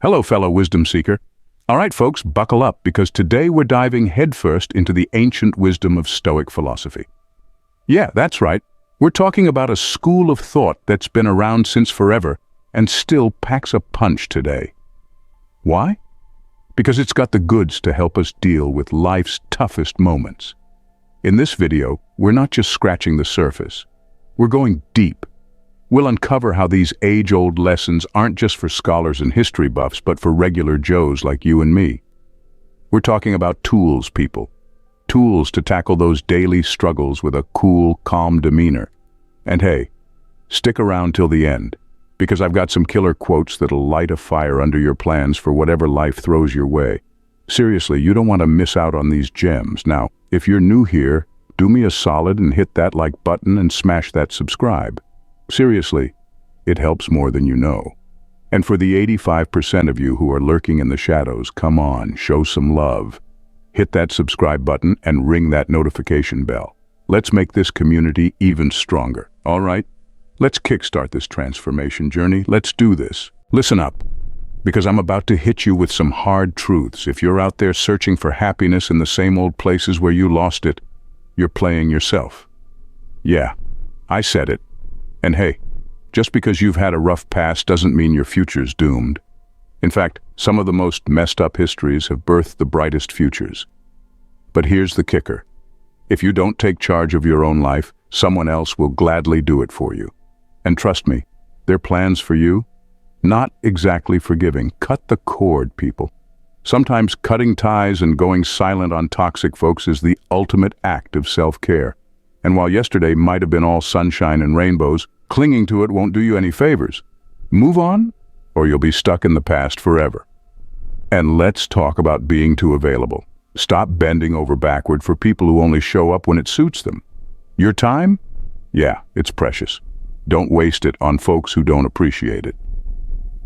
Hello, fellow wisdom seeker. All right, folks, buckle up because today we're diving headfirst into the ancient wisdom of Stoic philosophy. Yeah, that's right. We're talking about a school of thought that's been around since forever and still packs a punch today. Why? Because it's got the goods to help us deal with life's toughest moments. In this video, we're not just scratching the surface. We're going deep. We'll uncover how these age-old lessons aren't just for scholars and history buffs, but for regular Joes like you and me. We're talking about tools, people. Tools to tackle those daily struggles with a cool, calm demeanor. And hey, stick around till the end, because I've got some killer quotes that'll light a fire under your plans for whatever life throws your way. Seriously, you don't want to miss out on these gems. Now, if you're new here, do me a solid and hit that like button and smash that subscribe. Seriously, it helps more than you know. And for the 85% of you who are lurking in the shadows, come on, show some love. Hit that subscribe button and ring that notification bell. Let's make this community even stronger. All right? Let's kickstart this transformation journey. Let's do this. Listen up, because I'm about to hit you with some hard truths. If you're out there searching for happiness in the same old places where you lost it, you're playing yourself. Yeah, I said it. And hey, just because you've had a rough past doesn't mean your future's doomed. In fact, some of the most messed up histories have birthed the brightest futures. But here's the kicker. If you don't take charge of your own life, someone else will gladly do it for you. And trust me, their plans for you? Not exactly forgiving. Cut the cord, people. Sometimes cutting ties and going silent on toxic folks is the ultimate act of self-care. And while yesterday might have been all sunshine and rainbows, clinging to it won't do you any favors. Move on, or you'll be stuck in the past forever. And let's talk about being too available. Stop bending over backward for people who only show up when it suits them. Your time? Yeah, it's precious. Don't waste it on folks who don't appreciate it.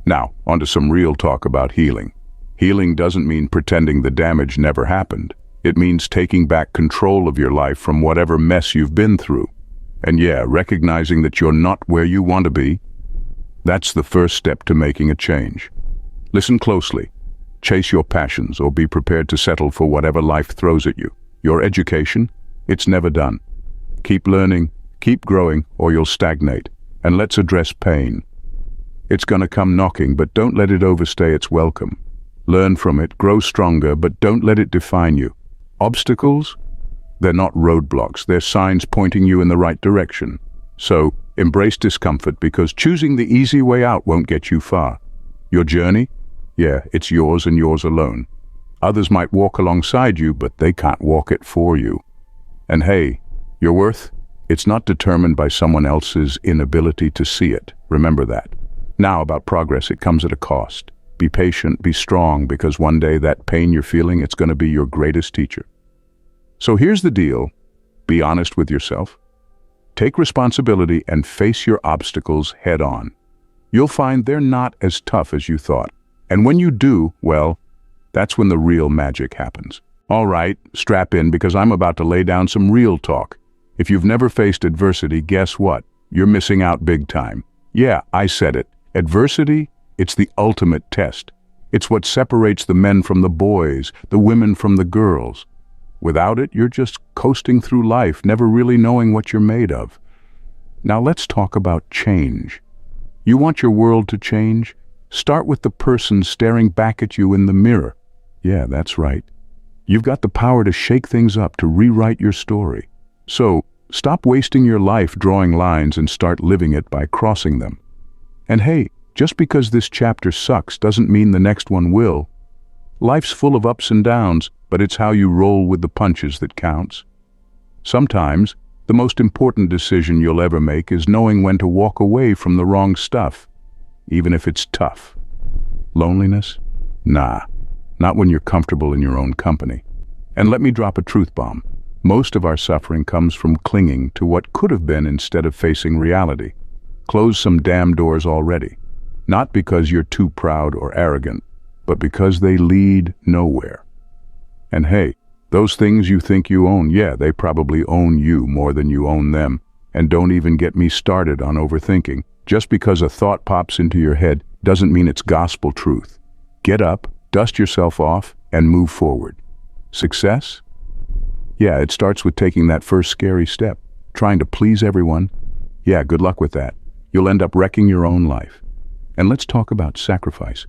Now, onto some real talk about healing. Healing doesn't mean pretending the damage never happened. It means taking back control of your life from whatever mess you've been through. And yeah, recognizing that you're not where you want to be, that's the first step to making a change. Listen closely. Chase your passions or be prepared to settle for whatever life throws at you. Your education, it's never done. Keep learning, keep growing, or you'll stagnate. And let's address pain. It's gonna come knocking, but don't let it overstay its welcome. Learn from it, grow stronger, but don't let it define you. Obstacles? They're not roadblocks, they're signs pointing you in the right direction. So, embrace discomfort because choosing the easy way out won't get you far. Your journey? Yeah, it's yours and yours alone. Others might walk alongside you, but they can't walk it for you. And hey, your worth? It's not determined by someone else's inability to see it. Remember that. Now about progress, it comes at a cost. Be patient, be strong, because one day that pain you're feeling, it's going to be your greatest teacher. So here's the deal. Be honest with yourself. Take responsibility and face your obstacles head on. You'll find they're not as tough as you thought. And when you do, well, that's when the real magic happens. All right, strap in because I'm about to lay down some real talk. If you've never faced adversity, guess what? You're missing out big time. Yeah, I said it. Adversity? It's the ultimate test. It's what separates the men from the boys, the women from the girls. Without it, you're just coasting through life, never really knowing what you're made of. Now let's talk about change. You want your world to change? Start with the person staring back at you in the mirror. Yeah, that's right. You've got the power to shake things up, to rewrite your story. So, stop wasting your life drawing lines and start living it by crossing them. And hey, just because this chapter sucks doesn't mean the next one will. Life's full of ups and downs, but it's how you roll with the punches that counts. Sometimes, the most important decision you'll ever make is knowing when to walk away from the wrong stuff, even if it's tough. Loneliness? Nah, not when you're comfortable in your own company. And let me drop a truth bomb. Most of our suffering comes from clinging to what could have been instead of facing reality. Close some damn doors already. Not because you're too proud or arrogant, but because they lead nowhere. And hey, those things you think you own, yeah, they probably own you more than you own them. And don't even get me started on overthinking. Just because a thought pops into your head doesn't mean it's gospel truth. Get up, dust yourself off, and move forward. Success? Yeah, it starts with taking that first scary step. Trying to please everyone? Yeah, good luck with that. You'll end up wrecking your own life. And let's talk about sacrifice.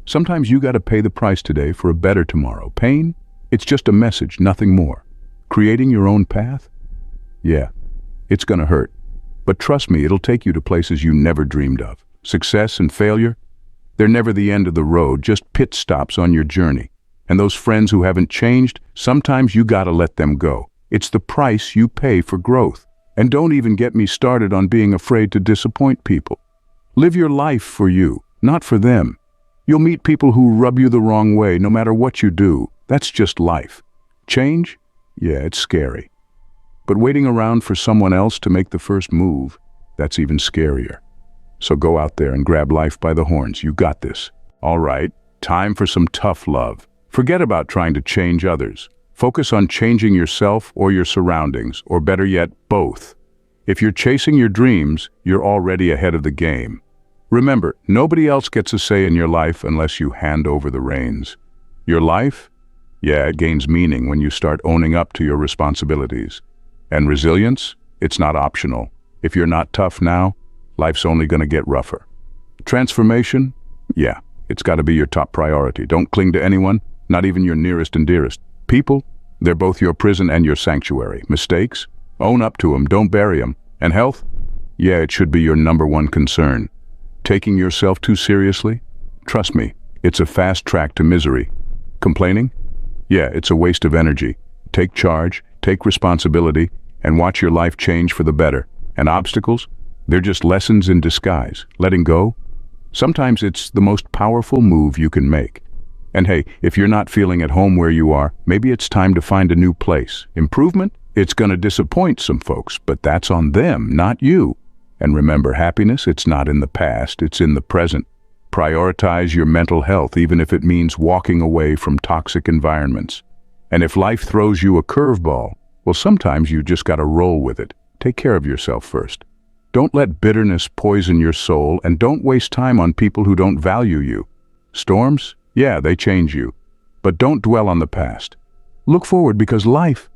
Sometimes you gotta pay the price today for a better tomorrow. Pain? It's just a message, nothing more. Creating your own path? Yeah, it's gonna hurt. But trust me, it'll take you to places you never dreamed of. Success and failure? They're never the end of the road, just pit stops on your journey. And those friends who haven't changed, sometimes you gotta let them go. It's the price you pay for growth. And don't even get me started on being afraid to disappoint people. Live your life for you, not for them. You'll meet people who rub you the wrong way no matter what you do. That's just life. Change? Yeah, it's scary. But waiting around for someone else to make the first move, that's even scarier. So go out there and grab life by the horns. You got this. All right, time for some tough love. Forget about trying to change others. Focus on changing yourself or your surroundings, or better yet, both. If you're chasing your dreams, you're already ahead of the game. Remember, nobody else gets a say in your life unless you hand over the reins. Your life? Yeah, it gains meaning when you start owning up to your responsibilities. And resilience? It's not optional. If you're not tough now, life's only going to get rougher. Transformation? Yeah, it's got to be your top priority. Don't cling to anyone, not even your nearest and dearest. People? They're both your prison and your sanctuary. Mistakes? Own up to them, don't bury them. And health? Yeah, it should be your #1 concern. Taking yourself too seriously? Trust me, it's a fast track to misery. Complaining? Yeah, it's a waste of energy. Take charge, take responsibility, and watch your life change for the better. And obstacles? They're just lessons in disguise. Letting go? Sometimes it's the most powerful move you can make. And hey, if you're not feeling at home where you are, maybe it's time to find a new place. Improvement? It's going to disappoint some folks, but that's on them, not you. And remember, happiness, it's not in the past, it's in the present. Prioritize your mental health, even if it means walking away from toxic environments. And if life throws you a curveball, well, sometimes you just got to roll with it. Take care of yourself first. Don't let bitterness poison your soul, and don't waste time on people who don't value you. Storms? Yeah, they change you. But don't dwell on the past. Look forward, because life,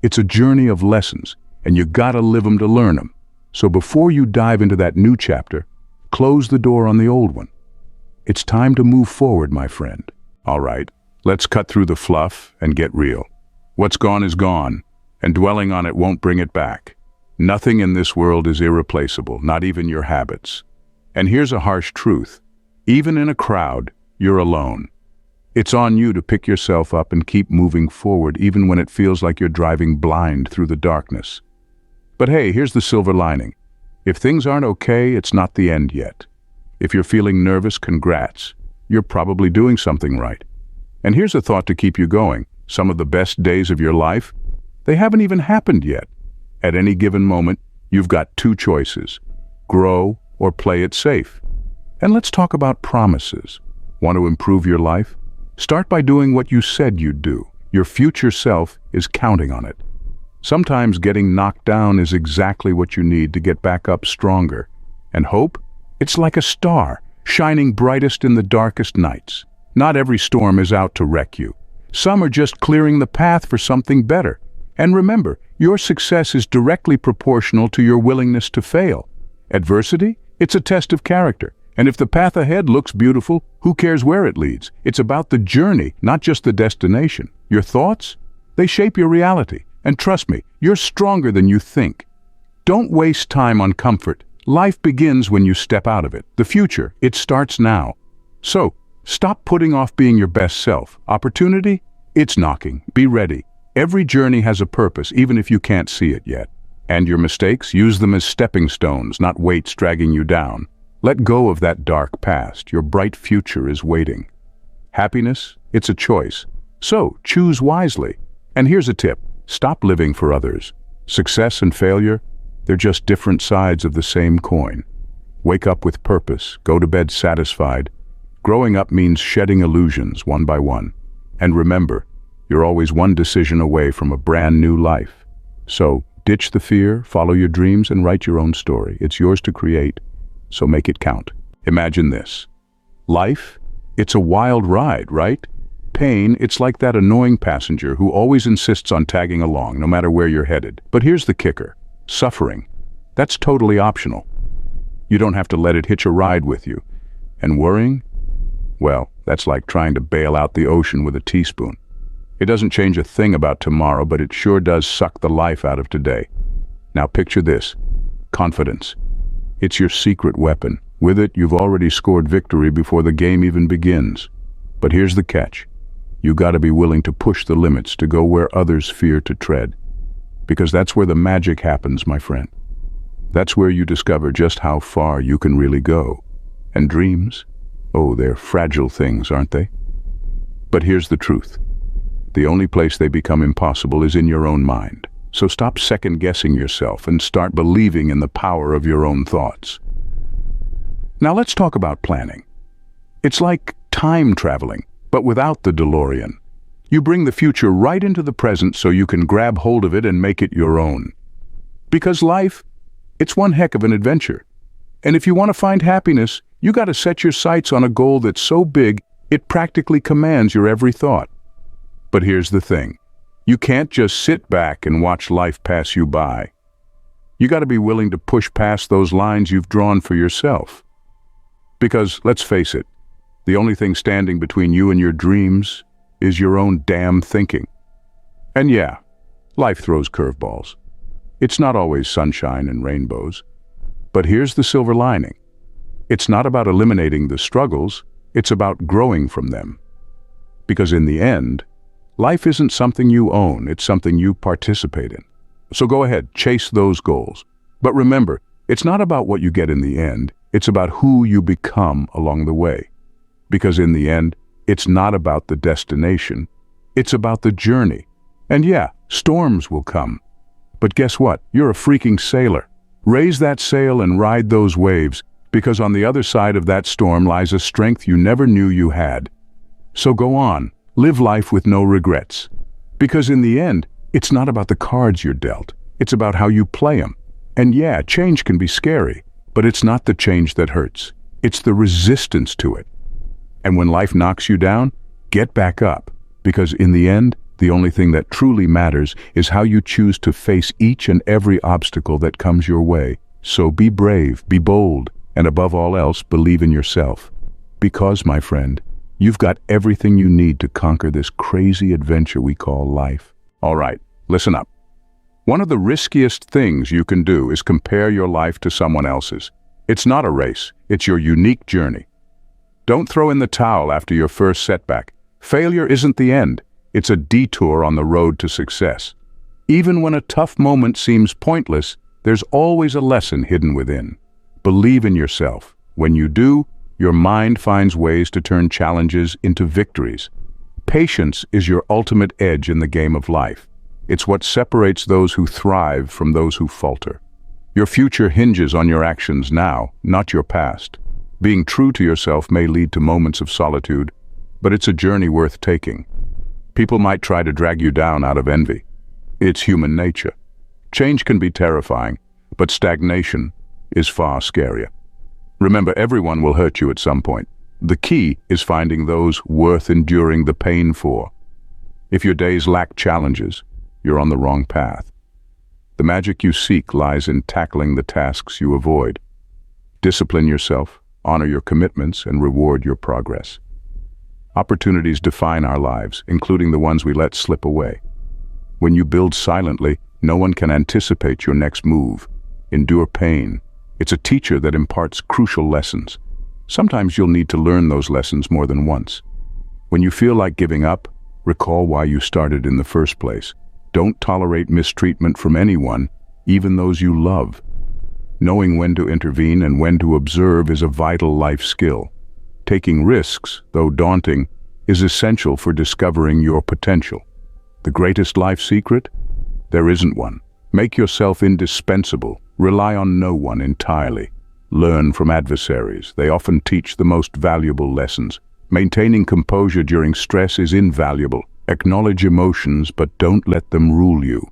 it's a journey of lessons, and you gotta live them to learn them. So before you dive into that new chapter, close the door on the old one. It's time to move forward, my friend. All right, let's cut through the fluff and get real. What's gone is gone, and dwelling on it won't bring it back. Nothing in this world is irreplaceable, not even your habits. And here's a harsh truth. Even in a crowd, you're alone. It's on you to pick yourself up and keep moving forward, even when it feels like you're driving blind through the darkness. But hey, here's the silver lining. If things aren't okay, it's not the end yet. If you're feeling nervous, congrats. You're probably doing something right. And here's a thought to keep you going. Some of the best days of your life, they haven't even happened yet. At any given moment, you've got two choices: grow or play it safe. And let's talk about promises. Want to improve your life? Start by doing what you said you'd do. Your future self is counting on it. Sometimes getting knocked down is exactly what you need to get back up stronger. And hope? It's like a star, shining brightest in the darkest nights. Not every storm is out to wreck you. Some are just clearing the path for something better. And remember, your success is directly proportional to your willingness to fail. Adversity? It's a test of character. And if the path ahead looks beautiful, who cares where it leads? It's about the journey, not just the destination. Your thoughts? They shape your reality. And trust me, you're stronger than you think. Don't waste time on comfort. Life begins when you step out of it. The future, it starts now. So, stop putting off being your best self. Opportunity? It's knocking. Be ready. Every journey has a purpose, even if you can't see it yet. And your mistakes, use them as stepping stones, not weights dragging you down. Let go of that dark past. Your bright future is waiting. Happiness? It's a choice. So, choose wisely. And here's a tip. Stop living for others. Success and failure, they're just different sides of the same coin. Wake up with purpose. Go to bed satisfied. Growing up means shedding illusions one by one. And remember, you're always one decision away from a brand new life. So, ditch the fear, follow your dreams, and write your own story. It's yours to create. So make it count. Imagine this. Life, It's a wild ride, right? Pain, it's like that annoying passenger who always insists on tagging along, no matter where you're headed. But here's the kicker. Suffering. That's totally optional. You don't have to let it hitch a ride with you. And worrying? Well, that's like trying to bail out the ocean with a teaspoon. It doesn't change a thing about tomorrow, but it sure does suck the life out of today. Now picture this. Confidence. It's your secret weapon. With it, you've already scored victory before the game even begins. But here's the catch. You gotta be willing to push the limits, to go where others fear to tread. Because that's where the magic happens, my friend. That's where you discover just how far you can really go. And dreams? Oh, they're fragile things, aren't they? But here's the truth. The only place they become impossible is in your own mind. So stop second-guessing yourself and start believing in the power of your own thoughts. Now let's talk about planning. It's like time traveling, but without the DeLorean. You bring the future right into the present so you can grab hold of it and make it your own. Because life, it's one heck of an adventure. And if you want to find happiness, you got to set your sights on a goal that's so big, it practically commands your every thought. But here's the thing. You can't just sit back and watch life pass you by. You got to be willing to push past those lines you've drawn for yourself. Because, let's face it, the only thing standing between you and your dreams is your own damn thinking. And yeah, life throws curveballs. It's not always sunshine and rainbows. But here's the silver lining. It's not about eliminating the struggles, it's about growing from them. Because in the end, life isn't something you own, it's something you participate in. So go ahead, chase those goals. But remember, it's not about what you get in the end, it's about who you become along the way. Because in the end, it's not about the destination, it's about the journey. And yeah, storms will come. But guess what? You're a freaking sailor. Raise that sail and ride those waves, because on the other side of that storm lies a strength you never knew you had. So go on, live life with no regrets. Because in the end, it's not about the cards you're dealt, it's about how you play them. And yeah, change can be scary, but it's not the change that hurts. It's the resistance to it. And when life knocks you down, get back up, because in the end, the only thing that truly matters is how you choose to face each and every obstacle that comes your way. So be brave, be bold, and above all else, believe in yourself. Because, my friend, you've got everything you need to conquer this crazy adventure we call life. All right, listen up. One of the riskiest things you can do is compare your life to someone else's. It's not a race, it's your unique journey. Don't throw in the towel after your first setback. Failure isn't the end. It's a detour on the road to success. Even when a tough moment seems pointless, there's always a lesson hidden within. Believe in yourself. When you do, your mind finds ways to turn challenges into victories. Patience is your ultimate edge in the game of life. It's what separates those who thrive from those who falter. Your future hinges on your actions now, not your past. Being true to yourself may lead to moments of solitude, but it's a journey worth taking. People might try to drag you down out of envy. It's human nature. Change can be terrifying, but stagnation is far scarier. Remember, everyone will hurt you at some point. The key is finding those worth enduring the pain for. If your days lack challenges, you're on the wrong path. The magic you seek lies in tackling the tasks you avoid. Discipline yourself, honor your commitments, and reward your progress. Opportunities define our lives, including the ones we let slip away. When you build silently, no one can anticipate your next move. Endure pain. It's a teacher that imparts crucial lessons. Sometimes you'll need to learn those lessons more than once. When you feel like giving up, recall why you started in the first place. Don't tolerate mistreatment from anyone, even those you love. Knowing when to intervene and when to observe is a vital life skill. Taking risks, though daunting, is essential for discovering your potential. The greatest life secret? There isn't one. Make yourself indispensable. Rely on no one entirely. Learn from adversaries. They often teach the most valuable lessons. Maintaining composure during stress is invaluable. Acknowledge emotions, but don't let them rule you.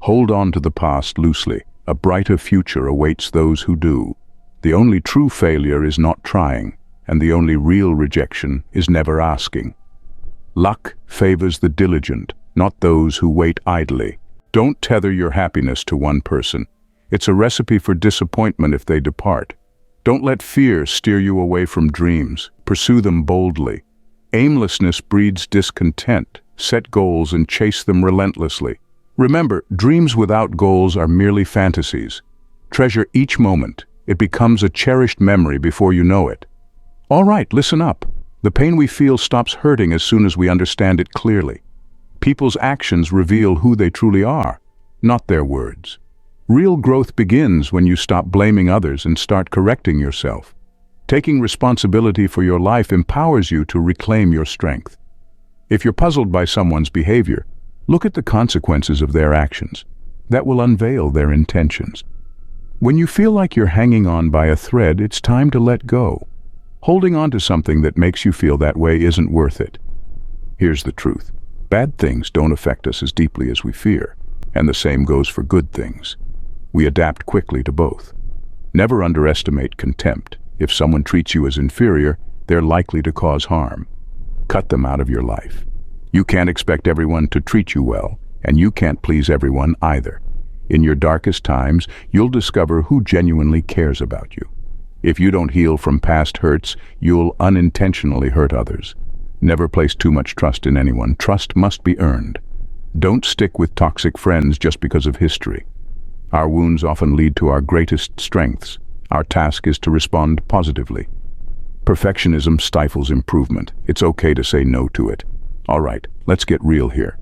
Hold on to the past loosely. A brighter future awaits those who do. The only true failure is not trying, and the only real rejection is never asking. Luck favors the diligent, not those who wait idly. Don't tether your happiness to one person. It's a recipe for disappointment if they depart. Don't let fear steer you away from dreams. Pursue them boldly. Aimlessness breeds discontent. Set goals and chase them relentlessly. Remember, dreams without goals are merely fantasies. Treasure each moment. It becomes a cherished memory before you know it. All right, listen up. The pain we feel stops hurting as soon as we understand it clearly. People's actions reveal who they truly are, not their words. Real growth begins when you stop blaming others and start correcting yourself. Taking responsibility for your life empowers you to reclaim your strength. If you're puzzled by someone's behavior, look at the consequences of their actions. That will unveil their intentions. When you feel like you're hanging on by a thread, it's time to let go. Holding on to something that makes you feel that way isn't worth it. Here's the truth. Bad things don't affect us as deeply as we fear, and the same goes for good things. We adapt quickly to both. Never underestimate contempt. If someone treats you as inferior, they're likely to cause harm. Cut them out of your life. You can't expect everyone to treat you well, and you can't please everyone either. In your darkest times, you'll discover who genuinely cares about you. If you don't heal from past hurts, you'll unintentionally hurt others. Never place too much trust in anyone. Trust must be earned. Don't stick with toxic friends just because of history. Our wounds often lead to our greatest strengths. Our task is to respond positively. Perfectionism stifles improvement. It's okay to say no to it. All right, let's get real here.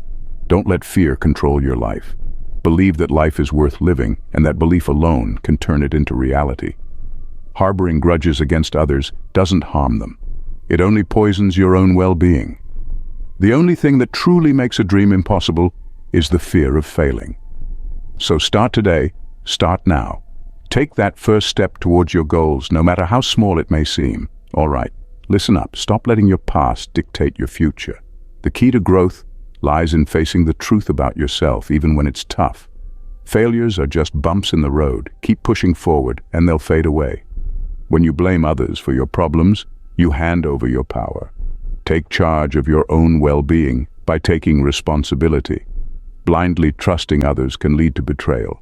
Don't let fear control your life. Believe that life is worth living, and that belief alone can turn it into reality. Harboring grudges against others doesn't harm them. It only poisons your own well-being. The only thing that truly makes a dream impossible is the fear of failing. So start today, start now. Take that first step towards your goals, no matter how small it may seem. All right, listen up. Stop letting your past dictate your future. The key to growth lies in facing the truth about yourself, even when it's tough. Failures are just bumps in the road. Keep pushing forward, and they'll fade away. When you blame others for your problems, you hand over your power. Take charge of your own well-being by taking responsibility. Blindly trusting others can lead to betrayal.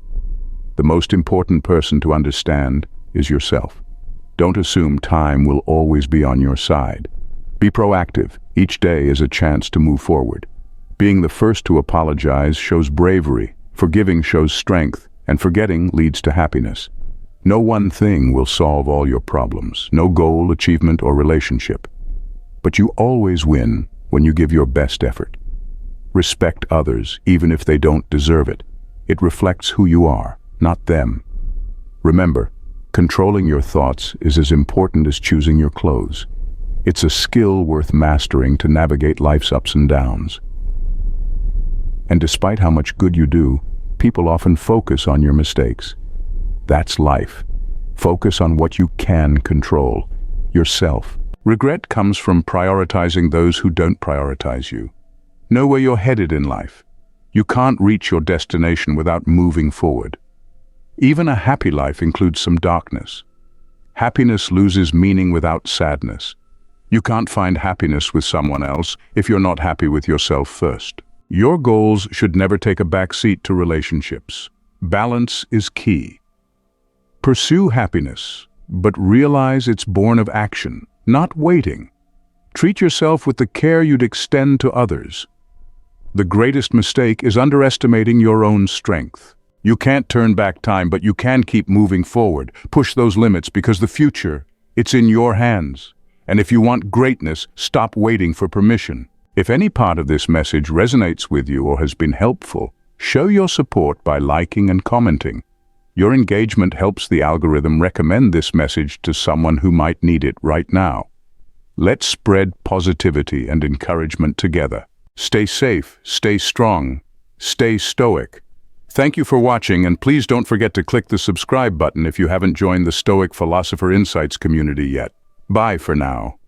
The most important person to understand is yourself. Don't assume time will always be on your side. Be proactive. Each day is a chance to move forward. Being the first to apologize shows bravery, forgiving shows strength, and forgetting leads to happiness. No one thing will solve all your problems, no goal, achievement, or relationship. But you always win when you give your best effort. Respect others, even if they don't deserve it. It reflects who you are, not them. Remember, controlling your thoughts is as important as choosing your clothes. It's a skill worth mastering to navigate life's ups and downs. And despite how much good you do, people often focus on your mistakes. That's life. Focus on what you can control, yourself. Regret comes from prioritizing those who don't prioritize you. Know where you're headed in life. You can't reach your destination without moving forward. Even a happy life includes some darkness. Happiness loses meaning without sadness. You can't find happiness with someone else if you're not happy with yourself first. Your goals should never take a back seat to relationships. Balance is key. Pursue happiness, but realize it's born of action, not waiting. Treat yourself with the care you'd extend to others. The greatest mistake is underestimating your own strength. You can't turn back time, but you can keep moving forward. Push those limits because the future, it's in your hands. And if you want greatness, stop waiting for permission. If any part of this message resonates with you or has been helpful, show your support by liking and commenting. Your engagement helps the algorithm recommend this message to someone who might need it right now. Let's spread positivity and encouragement together. Stay safe, stay strong, stay stoic. Thank you for watching, and please don't forget to click the subscribe button if you haven't joined the Stoic Philosopher Insights community yet. Bye for now.